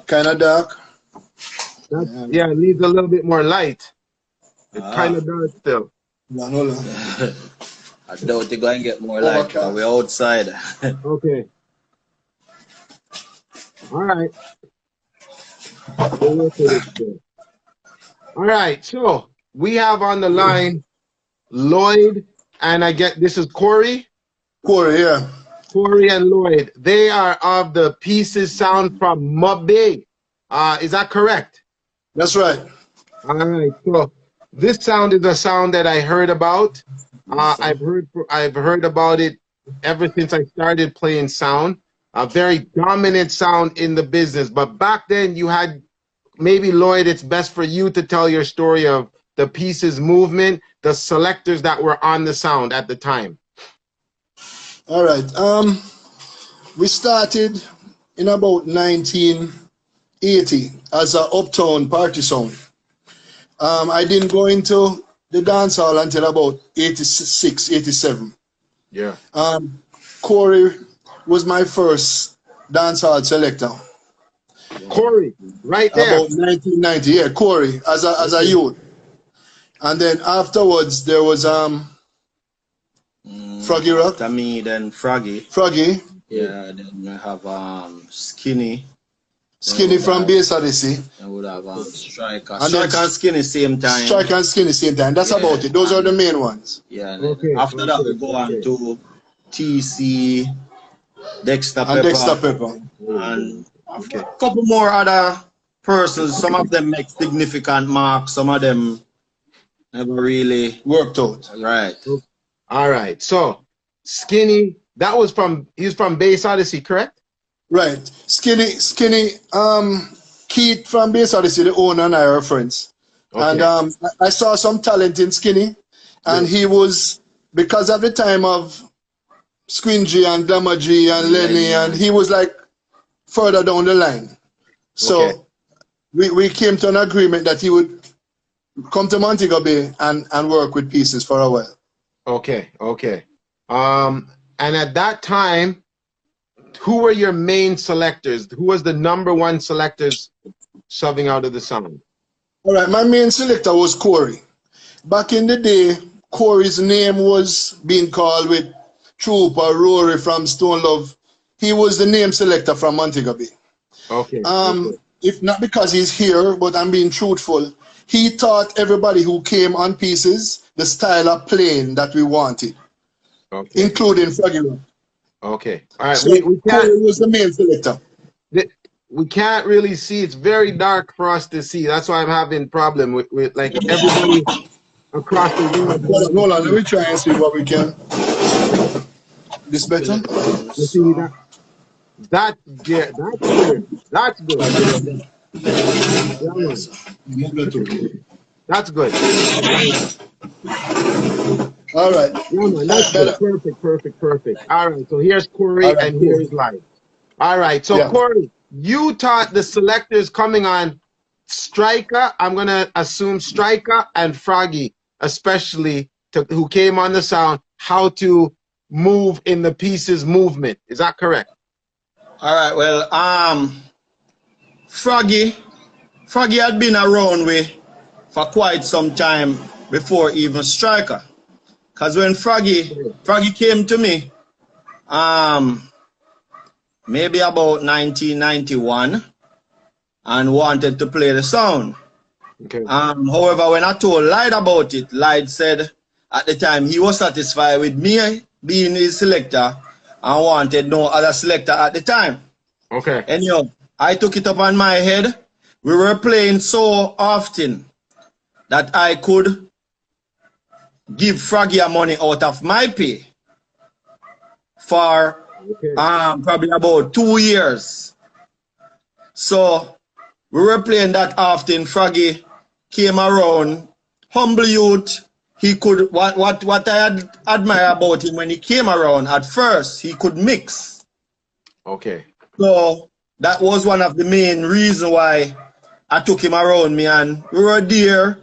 Kind of dark. Yeah, it needs a little bit more light. It's kind of dark still. I doubt you're going to get more light because we're outside. Okay. All right. All right, so we have on the line Lloyd, and I get this is Corey. Corey, yeah. Corey and Lloyd. They are of the Pieces sound from Montego Bay. Is that correct? That's right. All right. So this sound is a sound that I heard about. I've heard about it ever since I started playing sound. A very dominant sound in the business. But back then you had, maybe Lloyd, it's best for you to tell your story of the Pieces movement, the selectors that were on the sound at the time. All right. We started in about 1980 as an uptown party sound. I didn't go into the dance hall until about 86, 87. Yeah. Corey was my first dance hall selector. Corey, right there. About 1990, yeah, Corey, as a youth. And then afterwards, there was Froggy Rock. To me, then Froggy. Froggy. Yeah, then we have Skinny. Skinny from Bass Odyssey. And we would have Striker. And Striker and Skinny same time. Striker and Skinny same time. That's about it. Those are the main ones. Yeah. Okay. After that, we go on to TC, Dexter Pepper. And Dexter Pepper. And a couple more other persons. Some of them make significant marks. Some of them never really worked out. Right. All right. So Skinny, that was he's from Bass Odyssey, correct? Right. Skinny, Keith from Bass Odyssey, the owner, and I are friends. Okay. And I saw some talent in Skinny, and he was, because of the time of Squingy and Glamour G and Lenny, and he was like further down the line. So we came to an agreement that he would come to Montego Bay and work with Pieces for a while. Okay, okay. And at that time, who were your main selectors? Who was the #1 selectors subbing out of the sound? All right, my main selector was Corey. Back in the day, Corey's name was being called with Trooper Rory from Stone Love. He was the name selector from Montego Bay. Okay. If not because he's here, but I'm being truthful, he taught everybody who came on Pieces the style of playing that we wanted, including Froggy Rock. Okay. All right. So Corey was the main selector. We can't really see. It's very dark for us to see. That's why I'm having problem with like everybody across the room. Hold on, let me try and see what we can. This better? You see that? That's good. That's good. That's good. All right. Yeah, man, that's good. Perfect. All right. So here's Corey and here's Light. All right. So Corey, you taught the selectors coming on Striker. I'm gonna assume Striker and Froggy, especially who came on the sound, how to move in the Pieces movement. Is that correct? All right. Well, Froggy had been around for quite some time before even Striker. Because when Froggy came to me, maybe about 1991, and wanted to play the sound. Okay. However, when I told Lloyd about it, Lloyd said at the time he was satisfied with me being his selector and wanted no other selector at the time. Okay. Anyhow, I took it upon my head. We were playing so often that I could give Froggy money out of my pay for probably about 2 years. So we were playing that often. Froggy came around, humble youth. He could, what I admire about him when he came around, at first he could mix. Okay. So that was one of the main reasons why I took him around me, and we were there.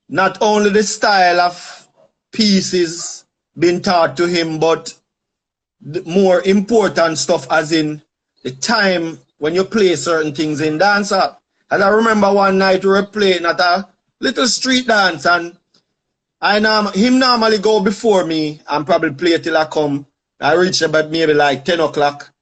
Not only the style of Pieces been taught to him, but the more important stuff, as in the time when you play certain things in dancehall. And I remember one night we were playing at a little street dance, and him normally go before me and probably play till I come. I reach about maybe like 10 o'clock.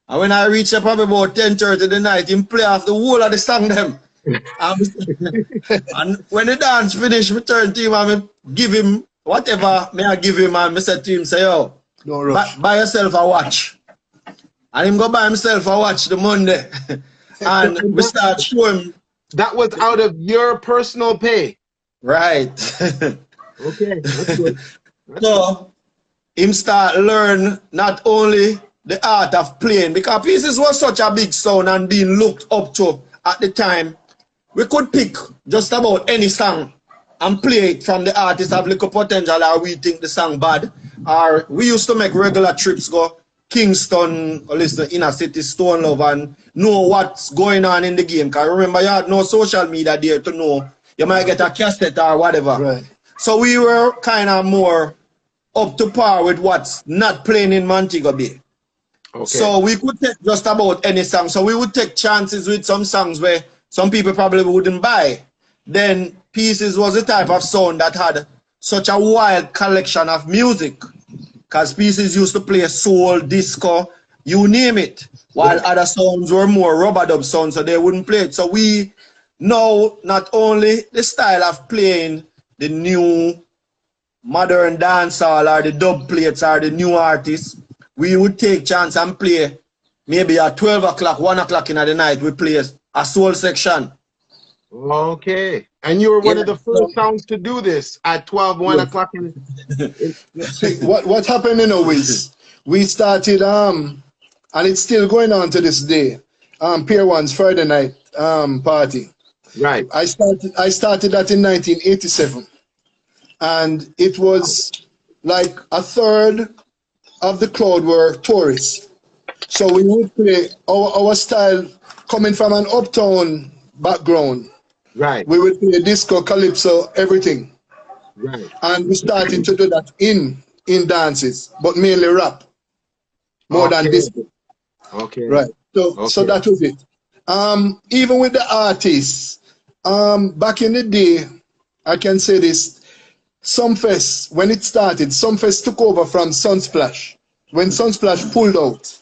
And when I reach probably about 10:30 the night, him play off the whole of the song them. And when the dance finish, we turn to him and give him whatever may I give him, and I said to him, say, yo, buy yourself a watch. And him go buy himself a watch the Monday. And we start showing. That was out of your personal pay. Right. Okay, that's good. So him start learn not only the art of playing, because Pieces was such a big sound and being looked up to at the time. We could pick just about any song and play it from the artist have little potential, or we think the song bad. Or we used to make regular trips, go Kingston, or listen, inner city, Stone Love, and know what's going on in the game. Because remember, you had no social media there to know. You might get a cassette or whatever. Right. So we were kind of more up to par with what's not playing in Montego Bay. Okay. So we could take just about any song. So we would take chances with some songs where some people probably wouldn't buy. Then Pieces was the type of sound that had such a wild collection of music. Because Pieces used to play soul, disco, you name it. While other sounds were more rubber dub sounds, so they wouldn't play it. So we know not only the style of playing the new modern dancehall or the dub plates or the new artists, we would take chance and play maybe at 12 o'clock, 1 o'clock in the night, we play a soul section. Okay. And you were one of the first sounds to do this at 12, 1 o'clock. See, what happened in is we started, and it's still going on to this day, PRT1's Friday night party. Right. I started that in 1987. And it was like a third of the crowd were tourists. So we would play our style coming from an uptown background. Right. We would play disco, calypso, everything. Right. And we started to do that in dances, but mainly rap. More than disco. Okay. Right. So that was it. Even with the artists, back in the day, I can say this, Sumfest, when it started, Sumfest took over from Sunsplash. When Sunsplash pulled out,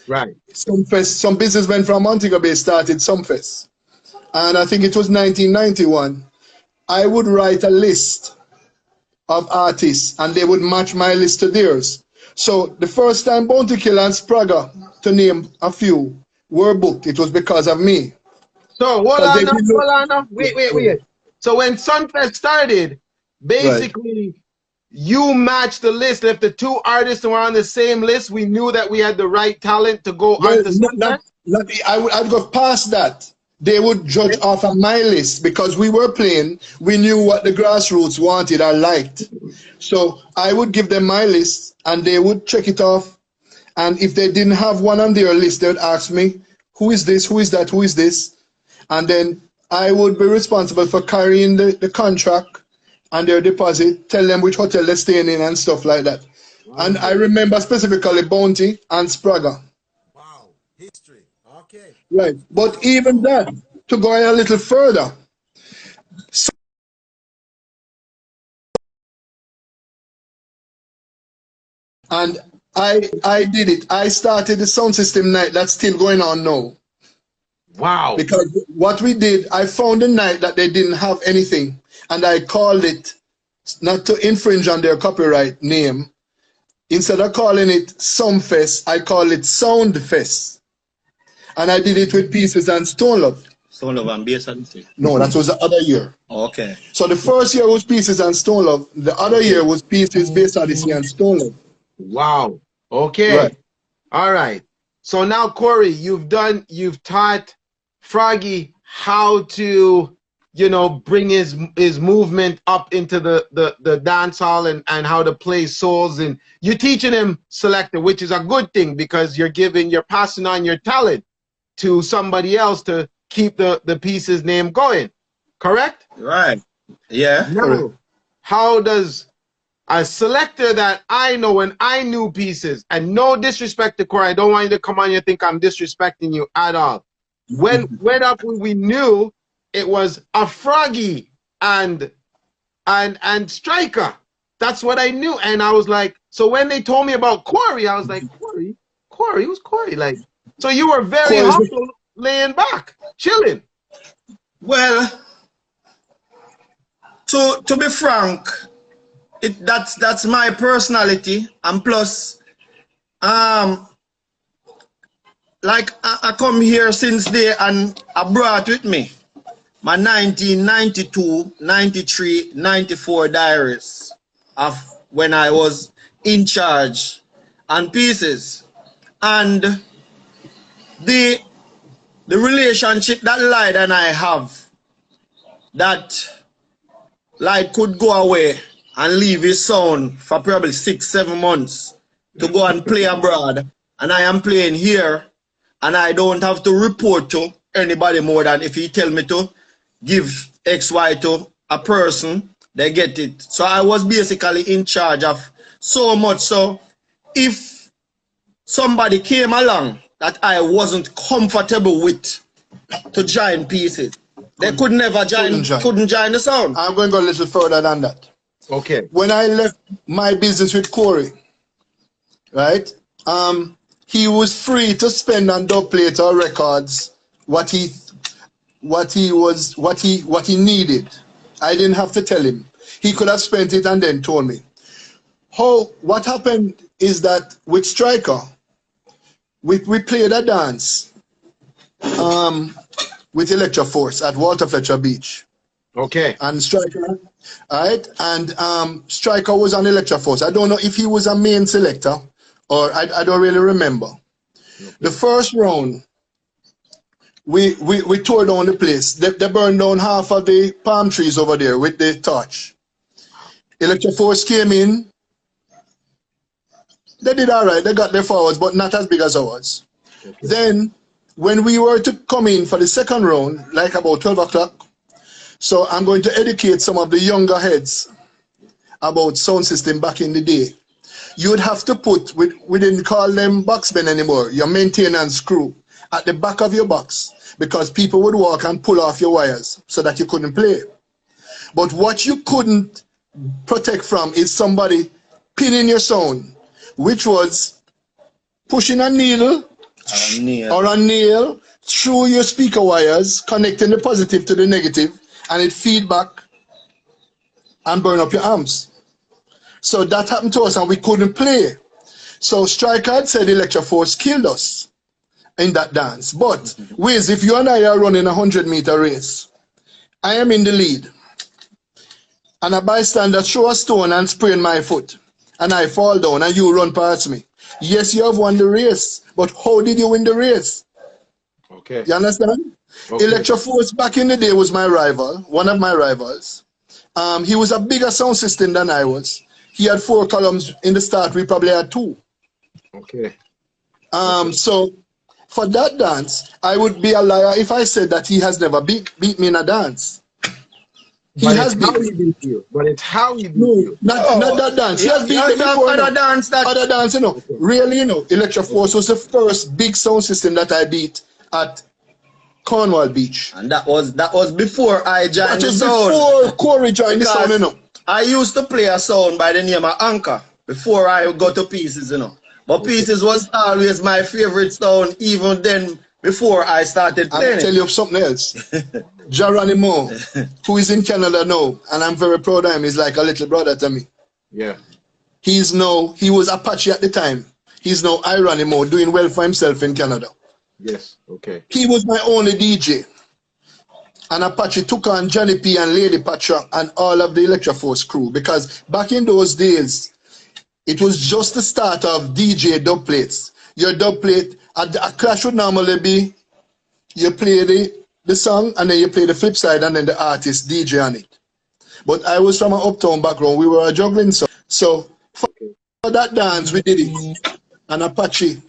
right, Sumfest, some business went from Montego Bay, started Sumfest. And I think it was 1991. I would write a list of artists and they would match my list to theirs. So the first time Bounty Killer and Spraga, to name a few, were booked, it was because of me. So hold on. Wait. So when Sunfest started, basically, you matched the list. If the two artists were on the same list, we knew that we had the right talent to go on the Sunfest? I'd go past that. They would judge off of my list because we were playing. We knew what the grassroots wanted or liked. So I would give them my list and they would check it off. And if they didn't have one on their list, they would ask me, who is this, who is that, who is this? And then I would be responsible for carrying the contract and their deposit, tell them which hotel they're staying in and stuff like that. Wow. And I remember specifically Bounty and Spraga. Wow, history, okay. Right, but even that, to go a little further, and I did it. I started the sound system night that's still going on now. Wow. Because what we did, I found a night that they didn't have anything, and I called it, not to infringe on their copyright name, instead of calling it Sumfest, I call it Soundfest. And I did it with Pieces and Stone Love. Stone Love and Bass and thing? No, that was the other year. Okay. So the first year was Pieces and Stone Love. The other year was Pieces, Bass Odyssey and Stone Love. Wow. Okay. Right. All right. So now, Corey, you've taught Froggy how to, bring his movement up into the dance hall and how to play souls, and you're teaching him Selector, which is a good thing because you're passing on your talent to somebody else to keep the Pieces name going. Correct? Right. Yeah. Now, how does a selector that I know and I knew pieces, and no disrespect to Corey, I don't want you to come on and think I'm disrespecting you at all. When up we knew it was a Froggy and Striker. That's what I knew. And I was like, so when they told me about Corey, I was like, Corey, who's Corey? Like, so you were very humble, laying back, chilling. Well, to be frank, that's my personality, and plus, like I come here since day, and I brought with me my 1992, 93, 94 diaries of when I was in charge and pieces, and the relationship that Lloyd and I have, that Lloyd could go away and leave his sound for probably 6-7 months to go and play abroad, and I am playing here, and I don't have to report to anybody more than if he tell me to give XY to a person, they get it. So I was basically in charge of so much. So if somebody came along that I wasn't comfortable with to join pieces, they could never join, couldn't join the sound. I'm going to go a little further than that. Okay. When I left my business with Corey, right, he was free to spend on dubplate or records what he needed. I didn't have to tell him. He could have spent it and then told me. What happened is that with Striker, we played a dance with Electro Force at Walter Fletcher Beach. Okay. And Striker, right? And Striker was on Electro Force. I don't know if he was a main selector or I don't really remember. Okay. The first round, we tore down the place. They burned down half of the palm trees over there with the torch. Electro Force came in. They did all right. They got their forwards, but not as big as ours. Okay. Then, when we were to come in for the second round, like about 12 o'clock, so I'm going to educate some of the younger heads about sound system back in the day. You would have to put, we didn't call them boxmen anymore, your maintenance crew, at the back of your box, because people would walk and pull off your wires so that you couldn't play. But what you couldn't protect from is somebody pinning your sound, which was pushing a needle or a nail through your speaker wires, connecting the positive to the negative, and it feedback and burn up your amps. So that happened to us and we couldn't play. So Striker had said Electro Force killed us in that dance. But Wiz, if you and I are running a 100-meter race, I am in the lead, and a bystander throw a stone and sprain my foot, and I fall down and you run past me. Yes, you have won the race, but how did you win the race? Okay. You understand? Okay. Electro Force back in the day was my rival, one of my rivals. He was a bigger sound system than I was. He had 4 columns in the start, we probably had 2. Okay. So for that dance, I would be a liar if I said that he has never beat me in a dance. He has beat you. But it's how he beat you. Not that dance. He has beat me before. Other dance, you know. Okay. Really, you know, Electro Force was the first big sound system that I beat at Cornwall Beach. And that was before I joined the sound. Before Corey joined the sound, you know. I used to play a sound by the name of Anchor before I got to Pieces, you know. But Pieces was always my favorite sound, even then, before I started playing. I'll tell you something else. Geronimo, who is in Canada now, and I'm very proud of him, he's like a little brother to me. Yeah. He was Apache at the time. He's now Ironimo, doing well for himself in Canada. Yes, okay. He was my only DJ. And Apache took on Johnny P and Lady Patra and all of the Electro Force crew, because back in those days, it was just the start of DJ dub plates. Your dub plate, a clash would normally be, you play the song and then you play the flip side and then the artist DJ on it. But I was from an uptown background, we were a juggling song. So for that dance, we did it. And Apache,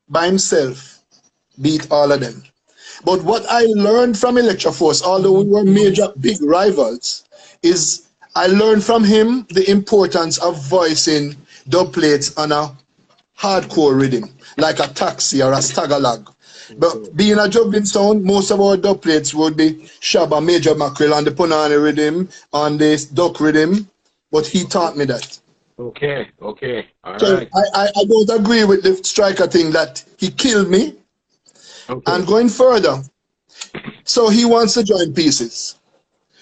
by himself, beat all of them. But what I learned from Electro Force, although we were major big rivals, is I learned from him the importance of voicing dub plates on a hardcore rhythm, like a taxi or a stagalog. But being a juggling sound, most of our dub plates would be Shabba, Major Mackerel on the Punani rhythm, on the duck rhythm. But he taught me that. Okay, okay, all So right. I don't agree with the striker thing that he killed me. Okay. And going further, so he wants to join pieces.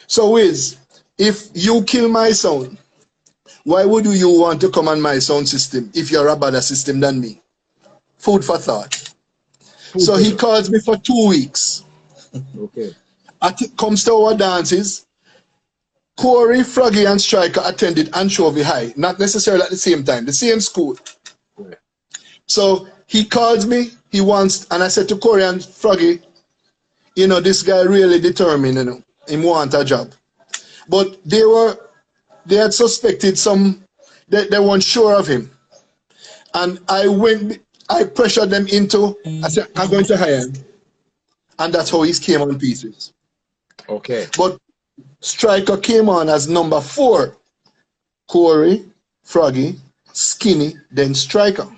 So Wiz, if you kill my sound, why would you want to come on my sound system if you're a better system than me? Food for thought. So he calls me for 2 weeks. Okay. Comes to our dances. Corey, Froggy, and Striker attended Anchovy High, not necessarily at the same time, the same school. Yeah. So he calls me, he wants, and I said to Corey and Froggy, you know, this guy really determined, you know, he want a job. But they had suspected they weren't sure of him. And I pressured them into, I said, I'm going to hire him. And that's how he came on pieces. Okay. But Striker came on as number 4. Corey, Froggy, Skinny, then Striker.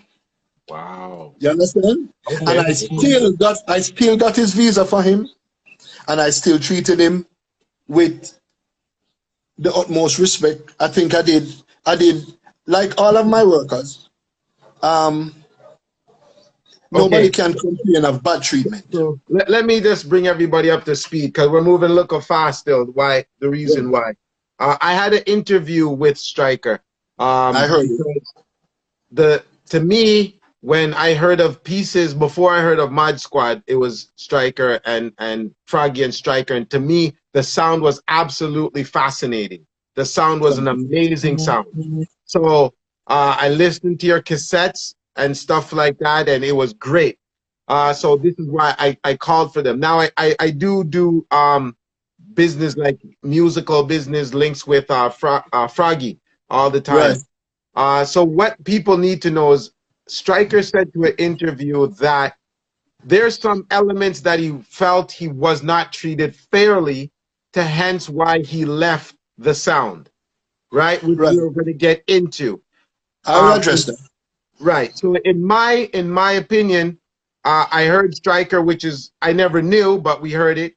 Wow. You understand? Okay. And I still got his visa for him, and I still treated him with the utmost respect. I think I did like all of my workers. Nobody can complain of bad treatment. So let me just bring everybody up to speed because we're moving a little fast still. Why? The reason why. I had an interview with Striker. I heard it. To me, when I heard of Pieces, before I heard of Mod Squad, it was Striker and Froggy and Striker. And to me, the sound was absolutely fascinating. The sound was an amazing sound. So I listened to your cassettes and stuff like that, and it was great. So this is why I called for them. Now I do business, like musical business links with Froggy all the time. Right. So what people need to know is Striker said to an interview that there's some elements that he felt he was not treated fairly, to hence why he left the sound, right? Which we're going to get into. I will address that. Right. So in my opinion, I heard Striker, which is I never knew, but we heard it.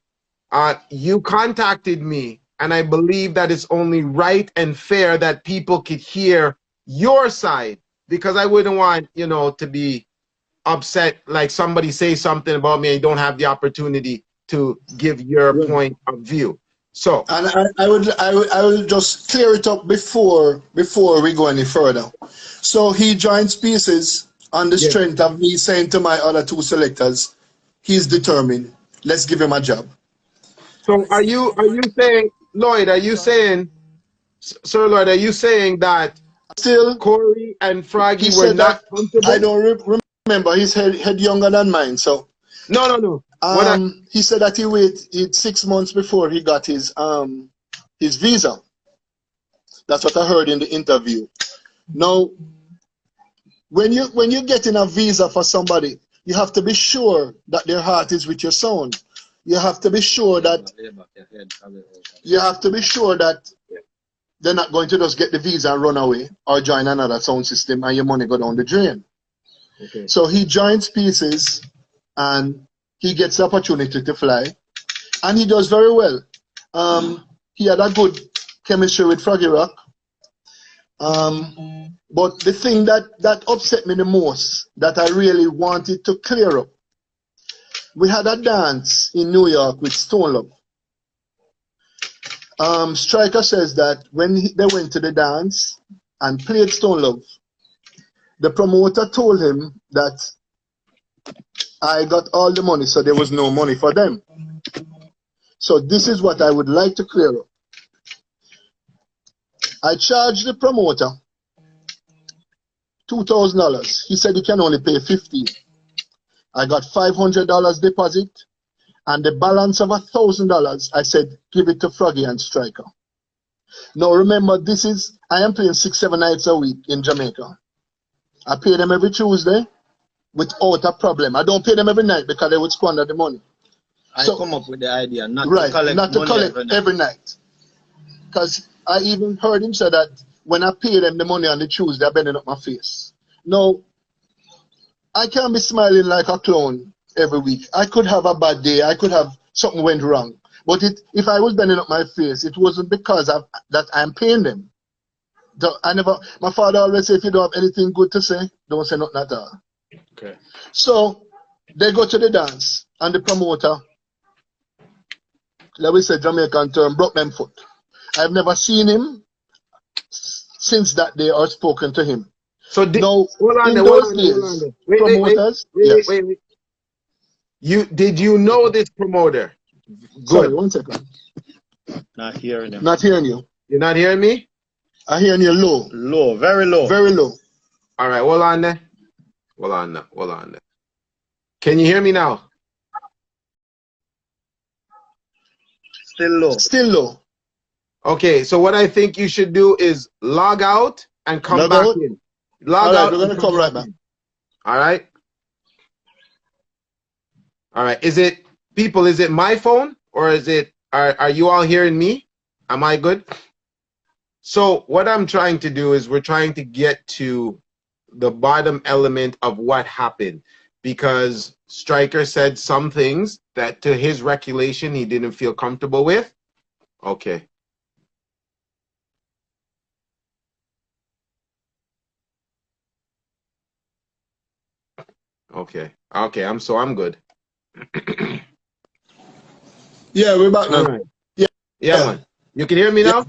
You contacted me, and I believe that it's only right and fair that people could hear your side, because I wouldn't want, you know, to be upset, like somebody say something about me and you don't have the opportunity to give your point of view. So, and I will just clear it up before we go any further. So he joins Pieces on the strength of me saying to my other 2 selectors, he's determined. Let's give him a job. So are you saying, Lloyd? Are you saying, Sir Lloyd? Are you saying that still Corey and Froggy were not comfortable? I don't remember. He's head younger than mine, so no. He said that he waited 6 months before he got his visa. That's what I heard in the interview. Now, when you're getting a visa for somebody, you have to be sure that their heart is with your sound. You have to be sure that they're not going to just get the visa and run away or join another sound system and your money go down the drain. Okay. So he joins Pieces and he gets the opportunity to fly, and he does very well. He had a good chemistry with Froggy Rock. But the thing that upset me the most, that I really wanted to clear up, we had a dance in New York with Stone Love. Striker says that when they went to the dance and played Stone Love, the promoter told him that I got all the money, so there was no money for them. So this is what I would like to clear up. I charged the promoter $2,000. He said he can only pay $15. I got $500 deposit, and the balance of $1,000, I said, give it to Froggy and Striker. Now remember, I am playing 6-7 nights a week in Jamaica. I pay them every Tuesday without a problem. I don't pay them every night because they would squander the money. I come up with the idea not to collect every night. Because I even heard him say that when I pay them the money on the Tuesday, they're bending up my face. No, I can't be smiling like a clown every week. I could have a bad day. I could have something went wrong. But if I was bending up my face, it wasn't because of that I'm paying them. My father always said, if you don't have anything good to say, don't say nothing at all. Okay. So they go to the dance, and the promoter, let me say Jamaican term, broke them foot. I've never seen him since that day or spoken to him. So now, hold in on, those days, promoters, wait. Did you know this promoter? Good. Sorry, 1 second. Not hearing him. Not hearing you. You're not hearing me? I hearing you low. Low, very low. Very low. All right, hold on there. Hold on there. Can you hear me now? Still low. Still low. Okay, so what I think you should do is log out and come Log back out? in. Log All right, out. we're going to come right back. All right? All right. Is it my phone or is it, are you all hearing me? Am I good? So what I'm trying to do is we're trying to get to the bottom element of what happened, because Striker said some things that to his recollection he didn't feel comfortable with. Okay. Okay. I'm good. Yeah, we're back now. Right. Yeah, man. You can hear me now?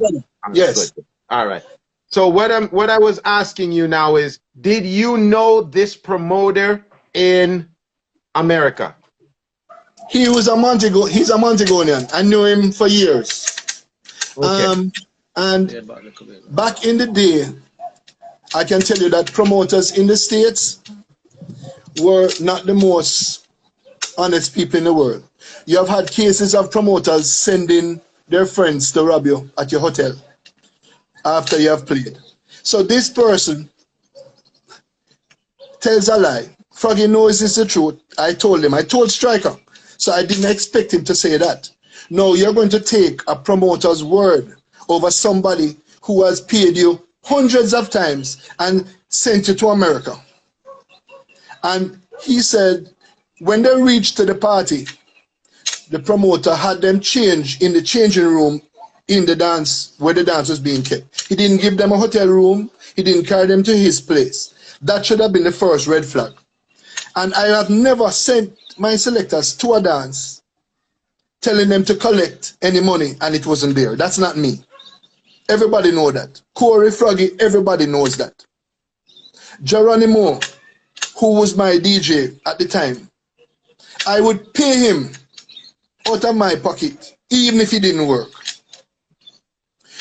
Yes. Good. All right. So what I was asking you now is, did you know this promoter in America? He's a Montegonian. I knew him for years. Okay. And back in the day, I can tell you that promoters in the States were not the most honest people in the world. You have had cases of promoters sending their friends to rob you at your hotel after you have played. So this person tells a lie. Froggy knows it's the truth. I told Striker. So I didn't expect him to say that. No, you're going to take a promoter's word over somebody who has paid you hundreds of times and sent you to America. And he said when they reached to the party, the promoter had them change in the changing room in the dance, where the dance was being kept. He didn't give them a hotel room. He didn't carry them to his place. That should have been the first red flag. And I have never sent my selectors to a dance telling them to collect any money and it wasn't there. That's not me. Everybody knows that. Corey, Froggy, everybody knows that. Geronimo, who was my DJ at the time, I would pay him out of my pocket, even if he didn't work.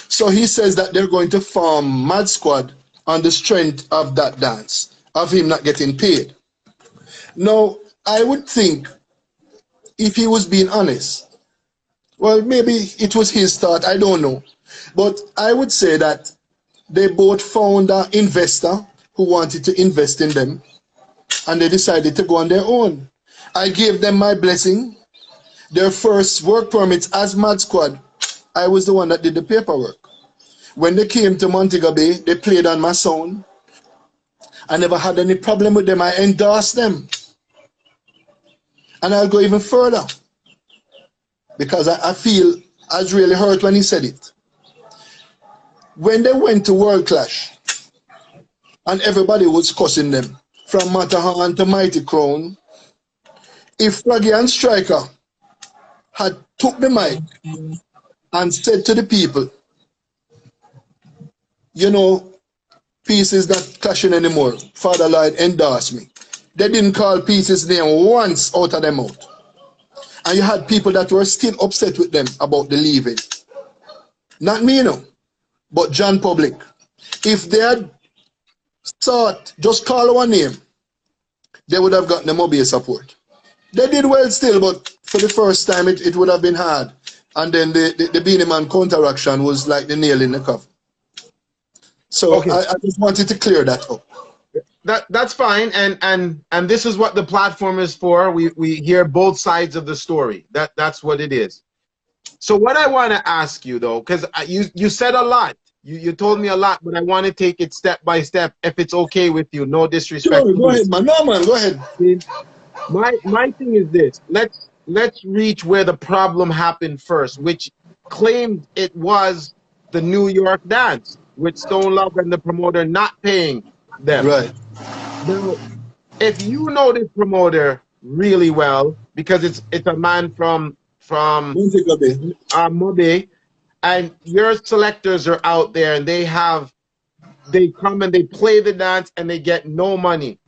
So he says that they're going to form Mad Squad on the strength of that dance, of him not getting paid. Now, I would think if he was being honest, well, maybe it was his thought, I don't know. But I would say that they both found an investor who wanted to invest in them, and they decided to go on their own. I gave them my blessing. Their first work permits as Mad Squad, I was the one that did the paperwork. When they came to Montego Bay, they played on my sound. I never had any problem with them. I endorsed them. And I'll go even further, because I feel I was really hurt when he said it. When they went to World Clash, and everybody was cussing them, from Matterhorn to Mighty Crown, if Froggy and Striker had took the mic and said to the people, you know, Pieces not clashing anymore, Father Lloyd endorsed me. They didn't call Pieces' name once out of their mouth. And you had people that were still upset with them about the leaving. Not me, no, but John Public. If they had thought, just call our name, they would have gotten the Mobile support. They did well still, but for the first time it would have been hard. And then the Beanie Man counteraction was like the nail in the coffin. So okay. I just wanted to clear that up. That's fine, and this is what the platform is for. We hear both sides of the story. That's what it is. So what I want to ask you though, because you said a lot. You told me a lot, but I want to take it step by step, if it's okay with you. No disrespect. Sure, go ahead, man. No, man, go ahead. My thing is this. Let's reach where the problem happened first, which claimed it was the New York dance with Stone Love and the promoter not paying them. Right. Now, if you know this promoter really well, because it's a man from Montego Bay. Mobe, and your selectors are out there and they come and they play the dance and they get no money.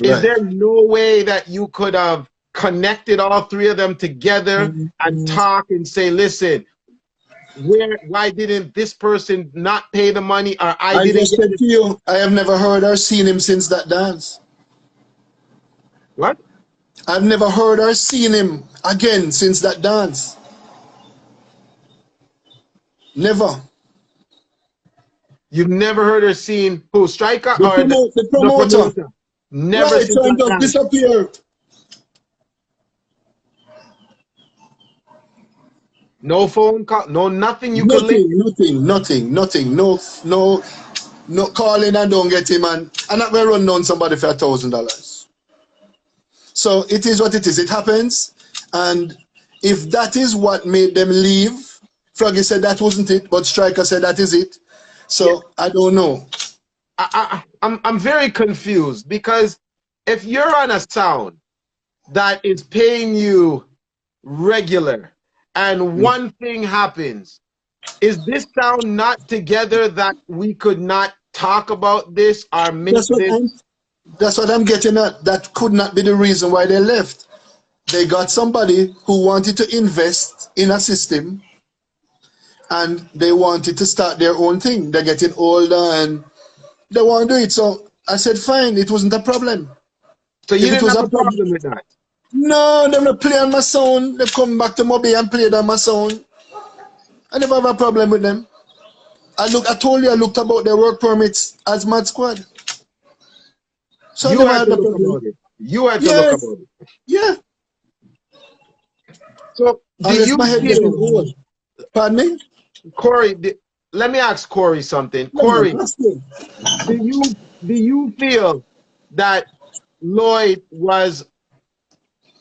Is Right. there no way that you could have connected all three of them together and talk and say, listen, why didn't this person not pay the money, or I didn't just said to you, I have never heard or seen him since that dance. What? I've never heard or seen him again since that dance. Never. You've never heard or seen who? Striker The or the promoter. Never Right, seen trying that to dance. disappear. No phone call, no nothing you could link. Nothing. No calling and don't get him, and I'm not going to run down somebody for $1,000. So it is what it is. It happens, and if that is what made them leave, Froggy said that wasn't it, but Striker said that is it. So yeah. I don't know. I'm very confused, because if you're on a sound that is paying you regular and one thing happens, is this sound not together that we could not talk about this or make that's what I'm getting at. That could not be the reason why they left. They got somebody who wanted to invest in a system and they wanted to start their own thing. They're getting older and they want to do it. So I said, fine, it wasn't a problem. So you didn't have a problem with that? No, they're not playing on my sound. They come back to Mobe and played on my sound. I never have a problem with them. I told you I looked about their work permits as Mad Squad. So you had to look about it. You had to look about it. Yeah. So do you feel, pardon me? Corey, let me ask Corey something. Corey, do you feel that Lloyd was,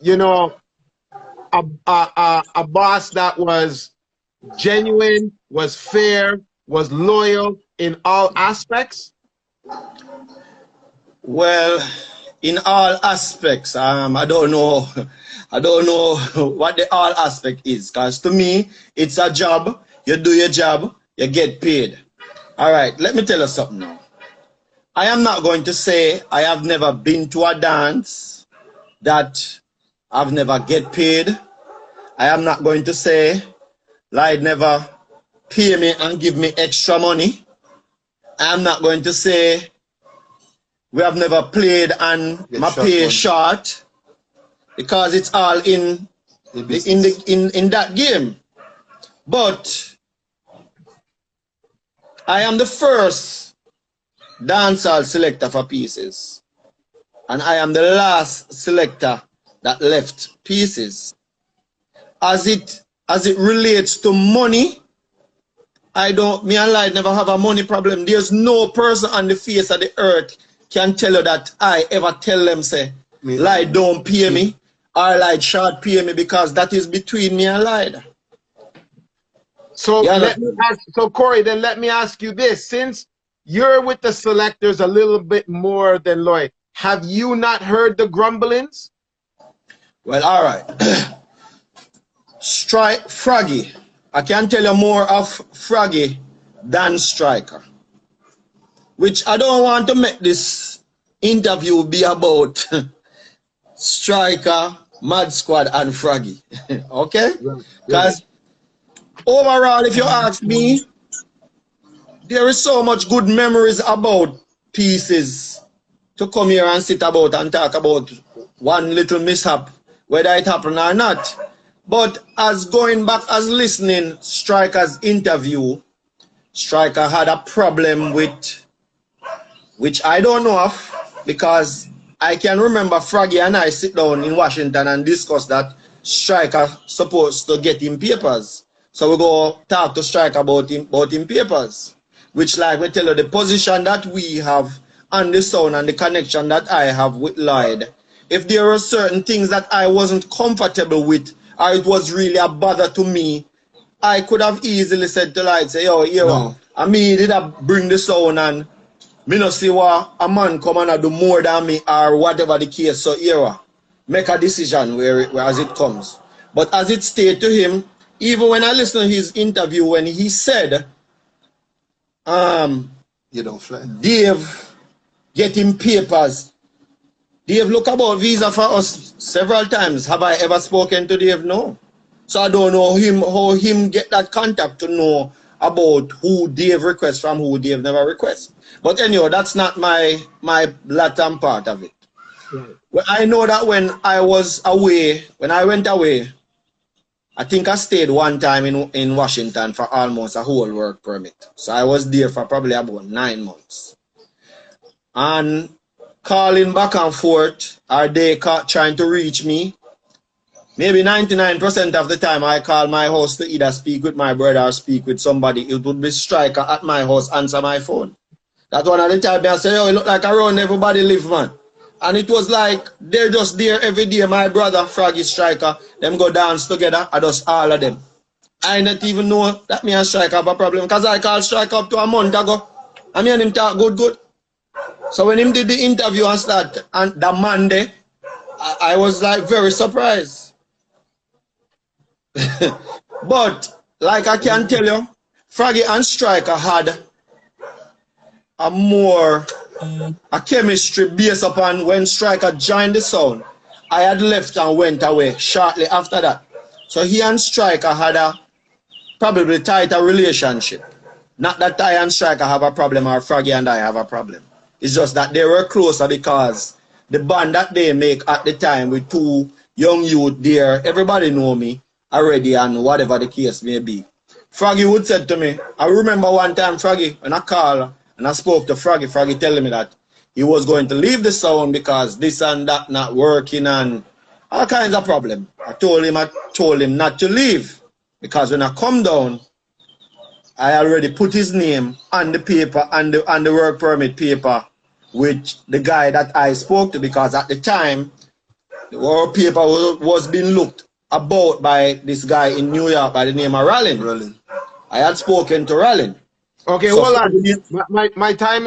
you know, a boss that was genuine, was fair, was loyal in all aspects? Well, in all aspects, I don't know what the all aspect is, because to me, it's a job. You do your job, you get paid. All right, let me tell you something now. I am not going to say I have never been to a dance that I've never get paid. I am not going to say Lloyd never pay me and give me extra money. I am not going to say we have never played and my pay is short, because it's all in that game. But I am the first dancehall selector for Pieces, and I am the last selector that left Pieces. As it relates to money, me and Lloyd never have a money problem. There's no person on the face of the earth can tell you that I ever tell them, say, Lloyd don't pay me, or Lloyd short pay me, because that is between me and Lloyd. So so Corey, then let me ask you this. Since you're with the selectors a little bit more than Lloyd, have you not heard the grumblings? Well, all right. Froggy. I can tell you more of Froggy than Striker. Which I don't want to make this interview be about Striker, Mad Squad, and Froggy. Okay? Because overall, if you ask me, there is so much good memories about Pieces to come here and sit about and talk about one little mishap, whether it happened or not. But as going back, as listening Striker's interview, Striker had a problem with, which I don't know of, because I can remember Froggy and I sit down in Washington and discuss that Striker supposed to get him papers. So we go talk to Striker about him papers. Which like we tell you the position that we have on the sound and the connection that I have with Lloyd. If there were certain things that I wasn't comfortable with or it was really a bother to me, I could have easily said to Lloyd, say, yo, here, I mean, did I bring the sound and me no see what a man come and do more than me or whatever the case. So here, make a decision where as it comes. But as it stayed to him, even when I listened to his interview when he said, you don't fly. Dave getting papers. Dave look about visa for us several times. Have I ever spoken to Dave? No. So I don't know how him get that contact to know about who Dave requests from who Dave never requests. But anyway, that's not my Latin part of it. Right. Well, I know that when I was away, when I went away, I think I stayed one time in Washington for almost a whole work permit. So I was there for probably about 9 months. And calling back and forth, are they trying to reach me? Maybe 99% of the time I call my house to either speak with my brother or speak with somebody. It would be Striker at my house, answer my phone. That's one of the time I say, oh, it look like around everybody live, man. And it was like, they're just there every day. My brother, Froggy, Striker, them go dance together, I just all of them. I not even know that me and Striker have a problem. Because I called Striker up to a month ago. And me and him talk good. So when him did the interview and start, and the Monday, I was like very surprised. But, like I can tell you, Froggy and Striker had a chemistry based upon when Striker joined the sound. I had left and went away shortly after that. So he and Striker had a probably tighter relationship. Not that I and Striker have a problem or Froggy and I have a problem. It's just that they were closer because the band that they make at the time with two young youth there, everybody know me already and whatever the case may be. Froggy would say to me, I remember one time Froggy, when I called and I spoke to Froggy, Froggy telling me that he was going to leave the sound because this and that not working and all kinds of problems. I told him not to leave because when I come down, I already put his name on the paper, on the work permit paper with the guy that I spoke to because at the time, the work paper was being looked about by this guy in New York by the name of Rallin. I had spoken to Rallin. Okay, So hold on. My time